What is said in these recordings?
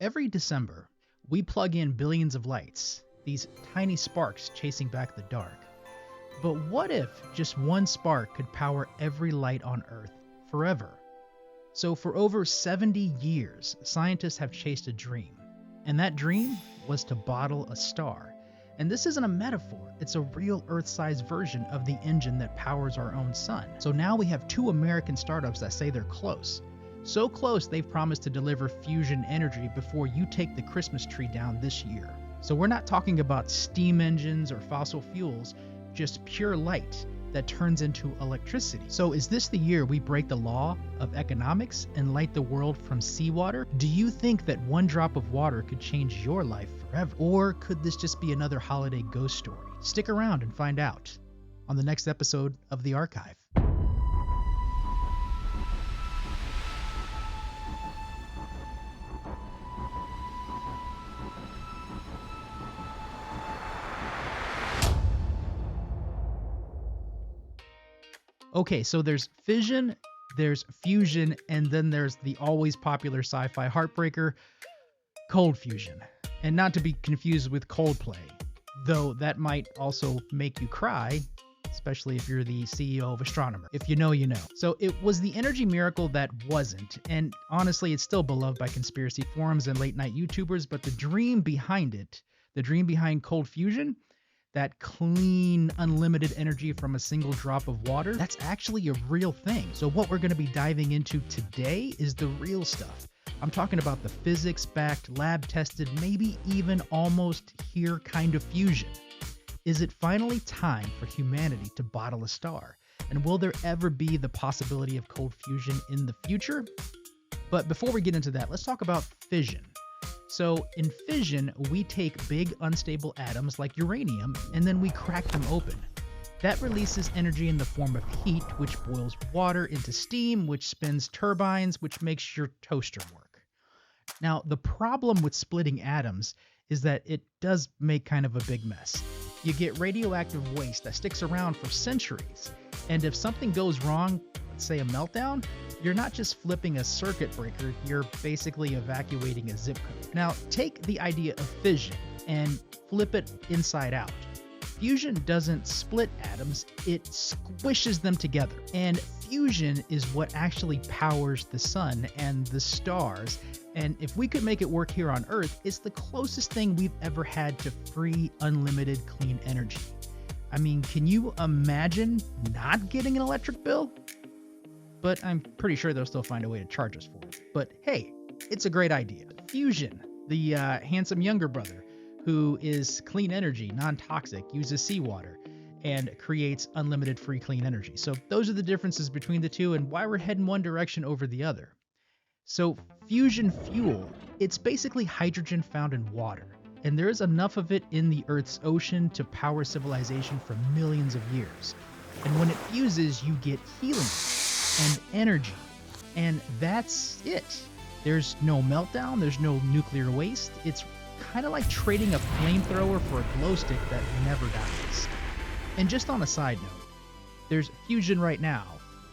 Every December, we plug in billions of lights, these tiny sparks chasing back the dark. But what if just one spark could power every light on Earth forever? So for over 70 years, scientists have chased a dream. And that dream was to bottle a star. And this isn't a metaphor, it's a real Earth-sized version of the engine that powers our own sun. So now we have two American startups that say they're close. So close they've promised to deliver fusion energy before you take the Christmas tree down this year. So we're not talking about steam engines or fossil fuels, just pure light that turns into electricity. So is this the year we break the law of economics and light the world from seawater? Do you think that one drop of water could change your life forever? Or could this just be another holiday ghost story? Stick around and find out on the next episode of The Archive. Okay, so there's fission, there's fusion, and then there's the always popular sci-fi heartbreaker, cold fusion. And not to be confused with Coldplay, though that might also make you cry, especially if you're the CEO of Astronomer. If you know, you know. So it was the energy miracle that wasn't, and honestly, it's still beloved by conspiracy forums and late-night YouTubers, but the dream behind it, the dream behind cold fusion, that clean, unlimited energy from a single drop of water, that's actually a real thing. So what we're going to be diving into today is the real stuff. I'm talking about the physics-backed, lab-tested, maybe even almost here kind of fusion. Is it finally time for humanity to bottle a star? And will there ever be the possibility of cold fusion in the future? But before we get into that, let's talk about fission. So in fission, we take big unstable atoms like uranium and then we crack them open. That releases energy in the form of heat, which boils water into steam, which spins turbines, which makes your toaster work. Now, the problem with splitting atoms is that it does make kind of a big mess. You get radioactive waste that sticks around for centuries. And if something goes wrong, let's say a meltdown, you're not just flipping a circuit breaker, you're basically evacuating a zip code. Now, take the idea of fission and flip it inside out. Fusion doesn't split atoms, it squishes them together. And fusion is what actually powers the sun and the stars. And if we could make it work here on Earth, it's the closest thing we've ever had to free, unlimited, clean energy. I mean, can you imagine not getting an electric bill? But I'm pretty sure they'll still find a way to charge us for it. But hey, it's a great idea. Fusion, the handsome younger brother who is clean energy, non-toxic, uses seawater, and creates unlimited free clean energy. So those are the differences between the two and why we're heading one direction over the other. So fusion fuel, it's basically hydrogen found in water. And there is enough of it in the Earth's ocean to power civilization for millions of years. And when it fuses, you get helium and energy, and that's it. There's no meltdown, there's no nuclear waste. It's kind of like trading a flamethrower for a glow stick that never dies. And just on a side note, there's fusion right now,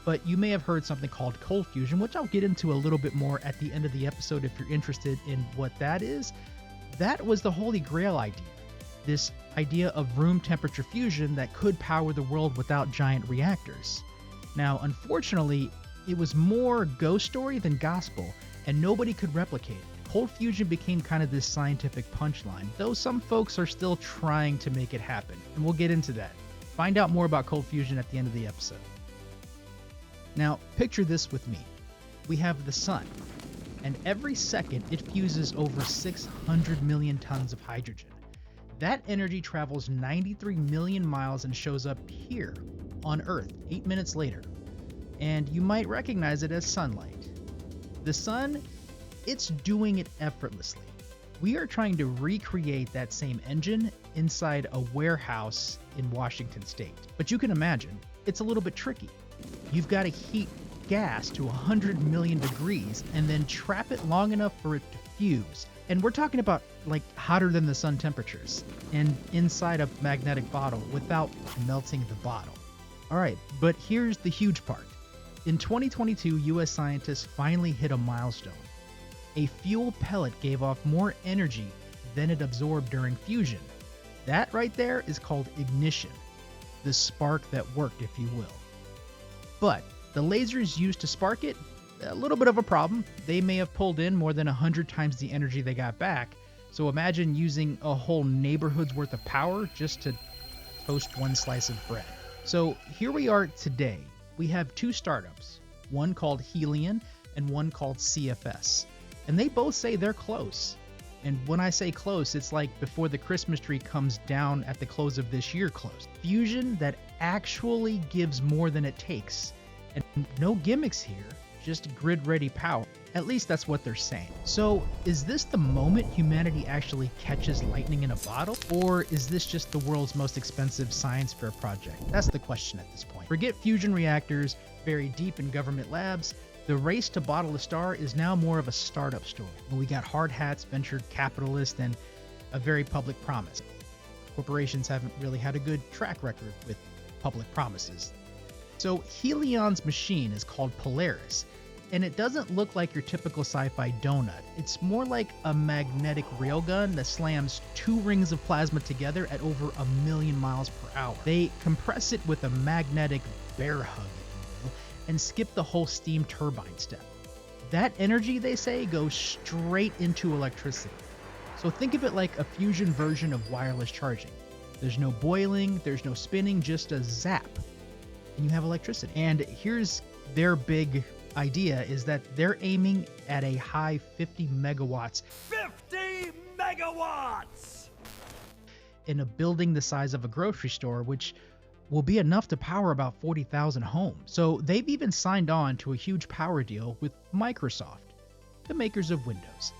but you may have heard something called cold fusion, which I'll get into a little bit more at the end of the episode if you're interested in what that is. That was the holy grail idea. This idea of room temperature fusion that could power the world without giant reactors. Now, unfortunately, it was more ghost story than gospel, and nobody could replicate it. Cold fusion became kind of this scientific punchline, though some folks are still trying to make it happen, and we'll get into that. Find out more about cold fusion at the end of the episode. Now, picture this with me. We have the sun, and every second it fuses over 600 million tons of hydrogen. That energy travels 93 million miles and shows up here on Earth 8 minutes later. And you might recognize it as sunlight. The sun, it's doing it effortlessly. We are trying to recreate that same engine inside a warehouse in Washington State. But you can imagine, it's a little bit tricky. You've got to heat gas to 100 million degrees and then trap it long enough for it to fuse. And we're talking about like hotter than the sun temperatures and inside a magnetic bottle without melting the bottle. All right, but here's the huge part. In 2022, US scientists finally hit a milestone. A fuel pellet gave off more energy than it absorbed during fusion. That right there is called ignition, the spark that worked, if you will. But the lasers used to spark it, a little bit of a problem. They may have pulled in more than 100 times the energy they got back. So imagine using a whole neighborhood's worth of power just to toast one slice of bread. So here we are today. We have two startups, one called Helion and one called CFS. And they both say they're close. And when I say close, it's like before the Christmas tree comes down at the close of this year close. Fusion that actually gives more than it takes. And no gimmicks here, just grid-ready power. At least that's what they're saying. So is this the moment humanity actually catches lightning in a bottle? Or is this just the world's most expensive science fair project? That's the question at this point. Forget fusion reactors buried deep in government labs. The race to bottle the star is now more of a startup story. We got hard hats, venture capitalists, and a very public promise. Corporations haven't really had a good track record with public promises. So Helion's machine is called Polaris, and it doesn't look like your typical sci-fi donut. It's more like a magnetic railgun that slams two rings of plasma together at over 1,000,000 miles per hour. They compress it with a magnetic bear hug, and skip the whole steam turbine step. That energy, they say, goes straight into electricity. So think of it like a fusion version of wireless charging. There's no boiling, there's no spinning, just a zap, and you have electricity. And here's their big idea, is that they're aiming at a high 50 megawatts. 50 megawatts! In a building the size of a grocery store, which will be enough to power about 40,000 homes. So they've even signed on to a huge power deal with Microsoft, the makers of Windows.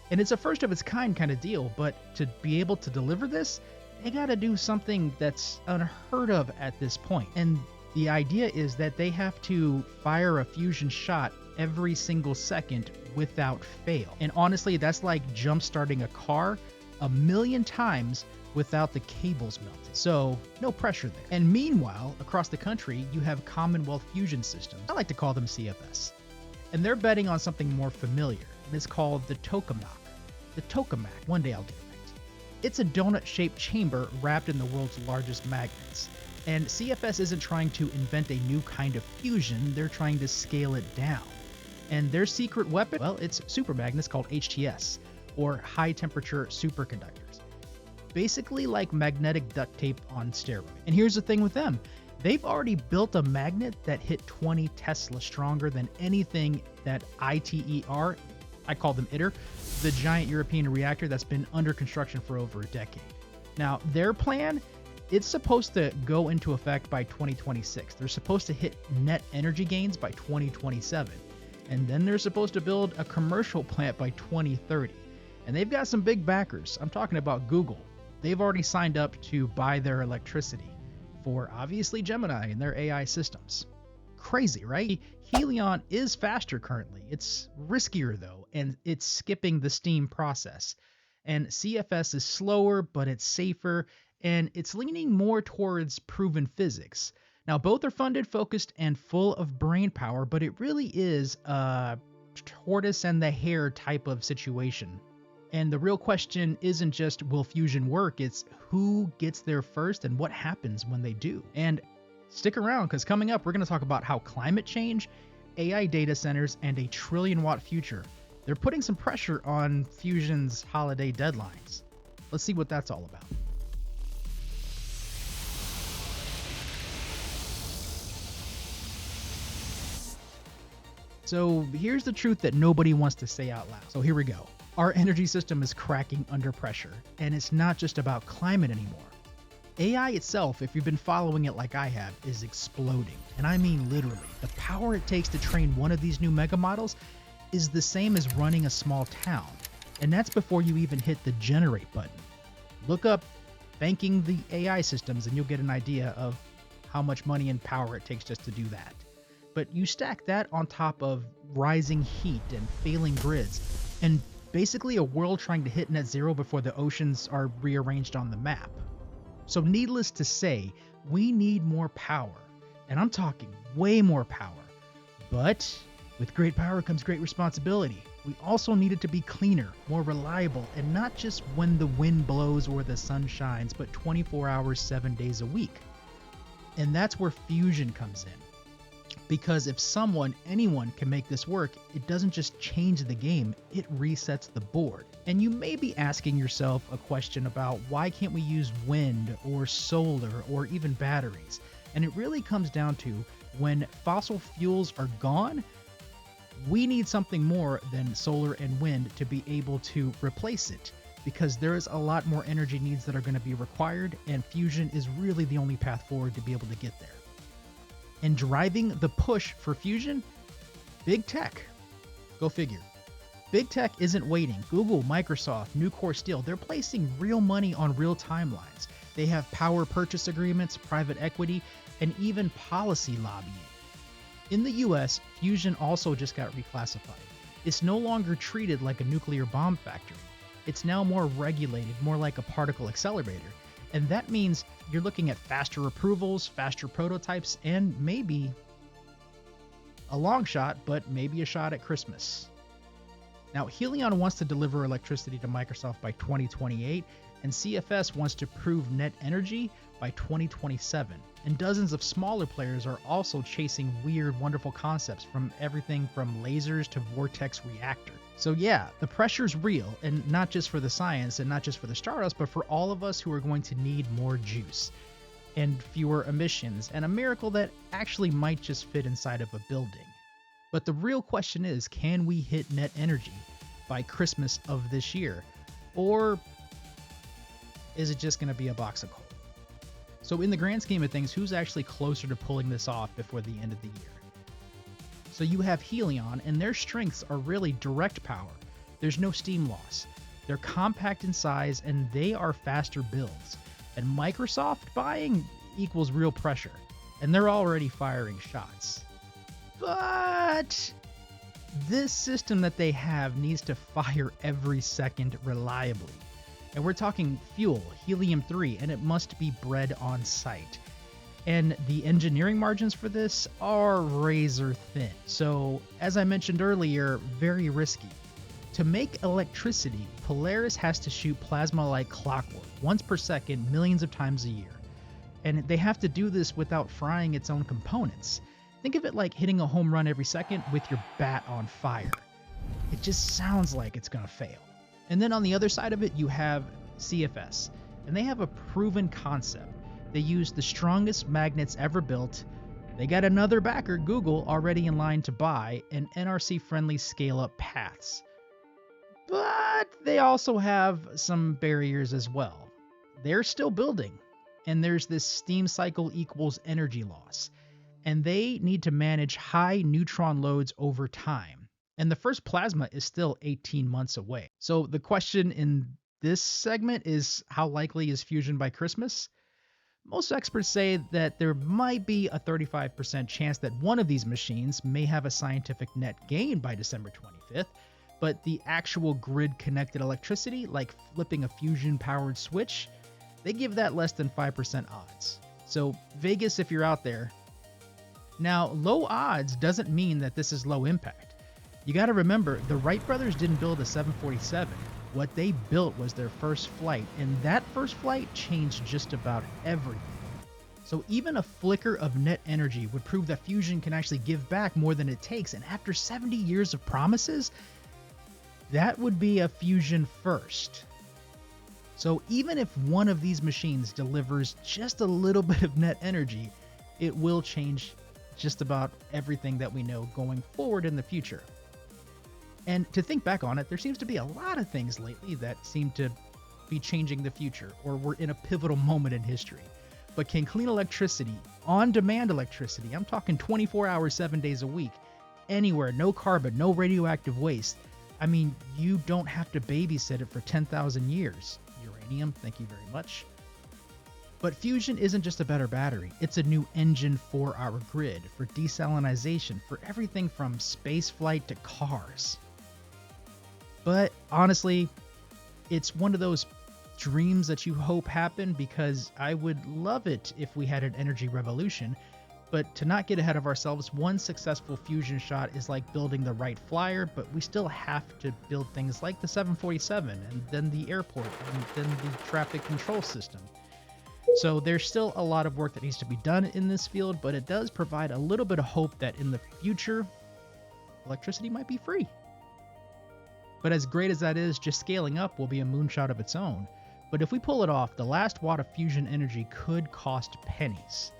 And it's a first of its kind of deal, but to be able to deliver this, they gotta do something that's unheard of at this point. And the idea is that they have to fire a fusion shot every single second without fail. And honestly, that's like jump starting a car 1,000,000 times without the cables melted. So no pressure there. And meanwhile, across the country, you have Commonwealth Fusion Systems. I like to call them CFS. And they're betting on something more familiar, and it's called the tokamak. The tokamak, one day I'll get it right. It's a donut-shaped chamber wrapped in the world's largest magnets. And CFS isn't trying to invent a new kind of fusion, they're trying to scale it down. And their secret weapon, well, it's supermagnets called HTS, or high-temperature superconductors. Basically like magnetic duct tape on steroids. And here's the thing with them. They've already built a magnet that hit 20 Tesla stronger than anything that ITER, I call them ITER, the giant European reactor that's been under construction for over a decade. Now, their plan, it's supposed to go into effect by 2026. They're supposed to hit net energy gains by 2027. And then they're supposed to build a commercial plant by 2030. And they've got some big backers. I'm talking about Google. They've already signed up to buy their electricity for obviously Gemini and their AI systems. Crazy, right? Helion is faster currently. It's riskier though, and it's skipping the steam process. And CFS is slower, but it's safer, and it's leaning more towards proven physics. Now, both are funded, focused, and full of brain power, but it really is a tortoise and the hare type of situation. And the real question isn't just will fusion work, it's who gets there first and what happens when they do. And stick around, because coming up, we're going to talk about how climate change, AI data centers, and a trillion-watt future, they're putting some pressure on fusion's holiday deadlines. Let's see what that's all about. So here's the truth that nobody wants to say out loud. So here we go. Our energy system is cracking under pressure, and it's not just about climate anymore. AI itself, if you've been following it like I have, is exploding. And I mean literally. The power it takes to train one of these new mega models is the same as running a small town. And that's before you even hit the generate button. Look up banking the AI systems and you'll get an idea of how much money and power it takes just to do that. But you stack that on top of rising heat and failing grids, and basically a world trying to hit net zero before the oceans are rearranged on the map. So needless to say, we need more power. And I'm talking way more power. But with great power comes great responsibility. We also need it to be cleaner, more reliable, and not just when the wind blows or the sun shines, but 24 hours, 7 days a week. And that's where fusion comes in. Because if anyone can make this work, it doesn't just change the game, it resets the board. And you may be asking yourself a question about why can't we use wind or solar or even batteries? And it really comes down to when fossil fuels are gone, we need something more than solar and wind to be able to replace it, because there is a lot more energy needs that are going to be required, and fusion is really the only path forward to be able to get there. And driving the push for fusion, big tech. Go figure. Big tech isn't waiting. Google, Microsoft, Nucor Steel, they're placing real money on real timelines. They have power purchase agreements, private equity, and even policy lobbying. In the US, fusion also just got reclassified. It's no longer treated like a nuclear bomb factory. It's now more regulated, more like a particle accelerator. And that means you're looking at faster approvals, faster prototypes, and maybe a long shot, but maybe a shot at Christmas. Now, Helion wants to deliver electricity to Microsoft by 2028, and CFS wants to prove net energy by 2027. And dozens of smaller players are also chasing weird, wonderful concepts, from everything from lasers to vortex reactor. So yeah, the pressure's real, and not just for the science and not just for the startups, but for all of us who are going to need more juice and fewer emissions, and a miracle that actually might just fit inside of a building. But the real question is, can we hit net energy by Christmas of this year? Or is it just going to be a box of coal? So in the grand scheme of things, who's actually closer to pulling this off before the end of the year? So you have Helion, and their strengths are really direct power. There's no steam loss. They're compact in size, and they are faster builds. And Microsoft buying equals real pressure, and they're already firing shots. But this system that they have needs to fire every second reliably. And we're talking fuel, helium-3, and it must be bred on site. And the engineering margins for this are razor thin. So, as I mentioned earlier, very risky. To make electricity, Polaris has to shoot plasma like clockwork, once per second, millions of times a year. And they have to do this without frying its own components. Think of it like hitting a home run every second with your bat on fire. It just sounds like it's gonna fail. And then on the other side of it, you have CFS, and they have a proven concept. They use the strongest magnets ever built. They got another backer, Google, already in line to buy, and NRC-friendly scale-up paths. But they also have some barriers as well. They're still building, and there's this steam cycle equals energy loss, and they need to manage high neutron loads over time. And the first plasma is still 18 months away. So the question in this segment is, how likely is fusion by Christmas? Most experts say that there might be a 35% chance that one of these machines may have a scientific net gain by December 25th, but the actual grid-connected electricity, like flipping a fusion-powered switch, they give that less than 5% odds. So Vegas, if you're out there. Now, low odds doesn't mean that this is low impact. You got to remember, the Wright brothers didn't build a 747. What they built was their first flight, and that first flight changed just about everything. So even a flicker of net energy would prove that fusion can actually give back more than it takes, and after 70 years of promises, that would be a fusion first. So even if one of these machines delivers just a little bit of net energy, it will change just about everything that we know going forward in the future. And to think back on it, there seems to be a lot of things lately that seem to be changing the future, or we're in a pivotal moment in history. But can clean electricity, on-demand electricity, I'm talking 24 hours, 7 days a week, anywhere, no carbon, no radioactive waste. I mean, you don't have to babysit it for 10,000 years. Uranium, thank you very much. But fusion isn't just a better battery, it's a new engine for our grid, for desalinization, for everything from space flight to cars. But honestly, it's one of those dreams that you hope happen, because I would love it if we had an energy revolution, But to not get ahead of ourselves, one successful fusion shot is like building the right flyer, but we still have to build things like the 747 and then the airport and then the traffic control system. So there's still a lot of work that needs to be done in this field, but it does provide a little bit of hope that in the future, electricity might be free. But as great as that is, just scaling up will be a moonshot of its own. But if we pull it off, the last watt of fusion energy could cost pennies,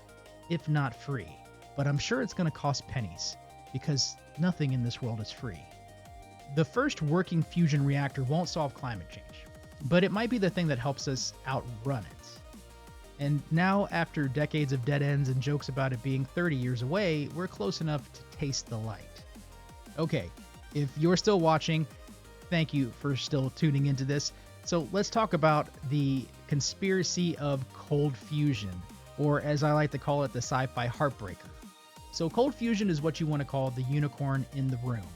if not free. But I'm sure it's going to cost pennies, because nothing in this world is free. The first working fusion reactor won't solve climate change, but it might be the thing that helps us outrun it. And now, after decades of dead ends and jokes about it being 30 years away, we're close enough to taste the light. Okay, if you're still watching, thank you for still tuning into this. So let's talk about the conspiracy of cold fusion, or as I like to call it, the sci-fi heartbreaker. So cold fusion is what you want to call the unicorn in the room.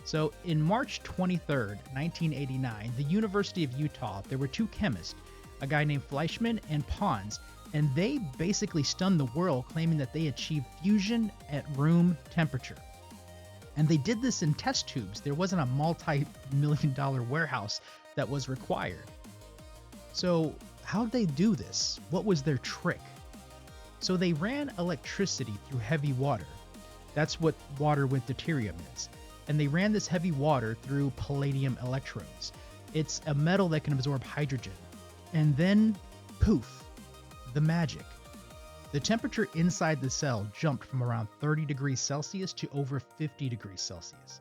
So in March 23rd, 1989, the University of Utah, there were two chemists, a guy named Fleischmann and Pons, and they basically stunned the world, claiming that they achieved fusion at room temperature. And they did this in test tubes. There wasn't a multi-million-dollar warehouse that was required. So how'd they do this? What was their trick? So they ran electricity through heavy water. That's what water with deuterium is. And they ran this heavy water through palladium electrodes. It's a metal that can absorb hydrogen. And then, poof, the magic. The temperature inside the cell jumped from around 30 degrees Celsius to over 50 degrees Celsius.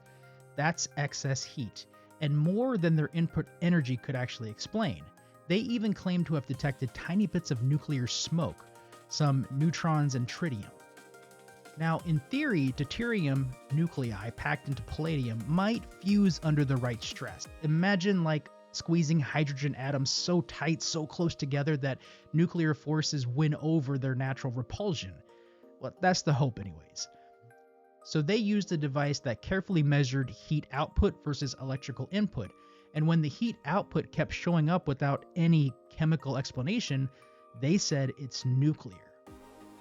That's excess heat, and more than their input energy could actually explain. They even claimed to have detected tiny bits of nuclear smoke, some neutrons and tritium. Now, in theory, deuterium nuclei packed into palladium might fuse under the right stress. Imagine like squeezing hydrogen atoms so tight, so close together that nuclear forces win over their natural repulsion. Well, that's the hope anyways. So they used a device that carefully measured heat output versus electrical input, and when the heat output kept showing up without any chemical explanation, they said it's nuclear.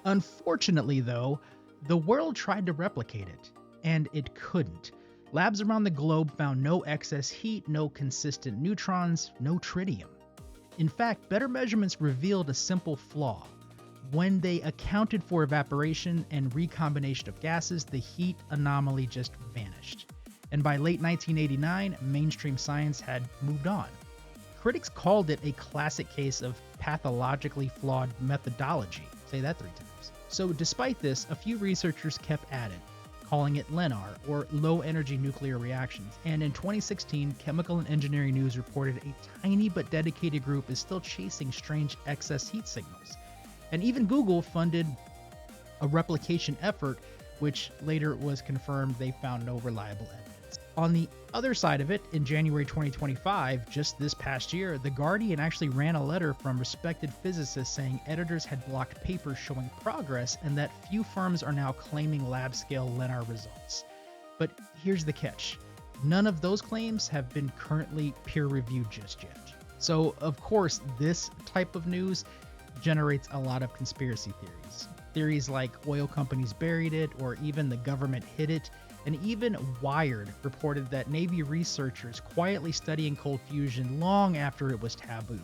Unfortunately though, the world tried to replicate it, and it couldn't. Labs around the globe found no excess heat, no consistent neutrons, no tritium. In fact, better measurements revealed a simple flaw. When they accounted for evaporation and recombination of gases, the heat anomaly just vanished. And by late 1989, mainstream science had moved on. Critics called it a classic case of pathologically flawed methodology. Say that 3 times. So despite this, a few researchers kept at it, calling it LENR, or low-energy nuclear reactions. And in 2016, Chemical and Engineering News reported a tiny but dedicated group is still chasing strange excess heat signals. And even Google funded a replication effort, which later was confirmed they found no reliable evidence. On the other side of it, in January 2025, just this past year, The Guardian actually ran a letter from respected physicists saying editors had blocked papers showing progress and that few firms are now claiming lab-scale LENR results. But here's the catch. None of those claims have been currently peer-reviewed just yet. So, of course, this type of news generates a lot of conspiracy theories. Theories like oil companies buried it, or even the government hid it. And even Wired reported that Navy researchers quietly studying cold fusion long after it was tabooed.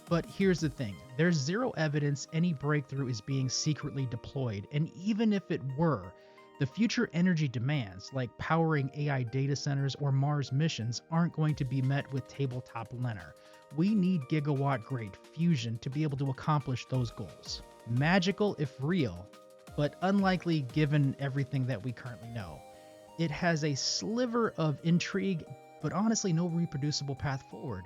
But here's the thing, there's zero evidence any breakthrough is being secretly deployed, and even if it were, the future energy demands, like powering AI data centers or Mars missions, aren't going to be met with tabletop LENR. We need gigawatt-grade fusion to be able to accomplish those goals. Magical if real, but unlikely given everything that we currently know. It has a sliver of intrigue, but honestly no reproducible path forward.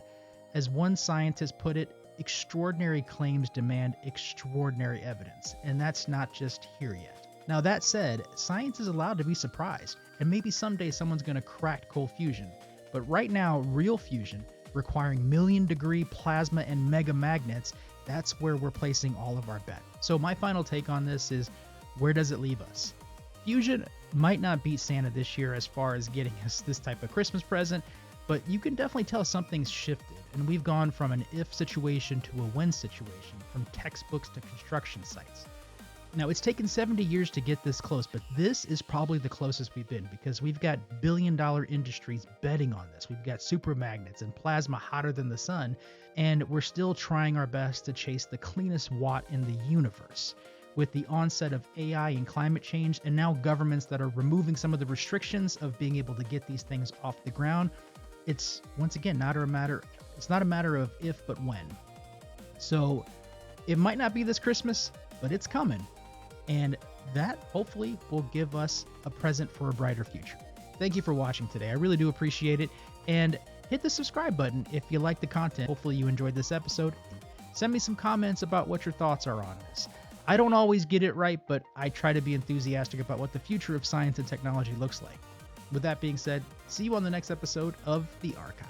As one scientist put it, extraordinary claims demand extraordinary evidence, and that's not just here yet. Now that said, science is allowed to be surprised, and maybe someday someone's going to crack cold fusion. But right now, real fusion, requiring million-degree plasma and mega magnets, that's where we're placing all of our bet. So my final take on this is, where does it leave us? Fusion might not beat Santa this year as far as getting us this type of Christmas present, but you can definitely tell something's shifted, and we've gone from an if situation to a when situation, from textbooks to construction sites. Now, it's taken 70 years to get this close, but this is probably the closest we've been because we've got billion-dollar industries betting on this. We've got super magnets and plasma hotter than the sun, and we're still trying our best to chase the cleanest watt in the universe. With the onset of AI and climate change, and now governments that are removing some of the restrictions of being able to get these things off the ground, it's once again not a matter of if but when. So it might not be this Christmas, but it's coming. And that hopefully will give us a present for a brighter future. Thank you for watching today. I really do appreciate it. And hit the subscribe button if you like the content. Hopefully you enjoyed this episode. Send me some comments about what your thoughts are on this. I don't always get it right, but I try to be enthusiastic about what the future of science and technology looks like. With that being said, see you on the next episode of The Archive.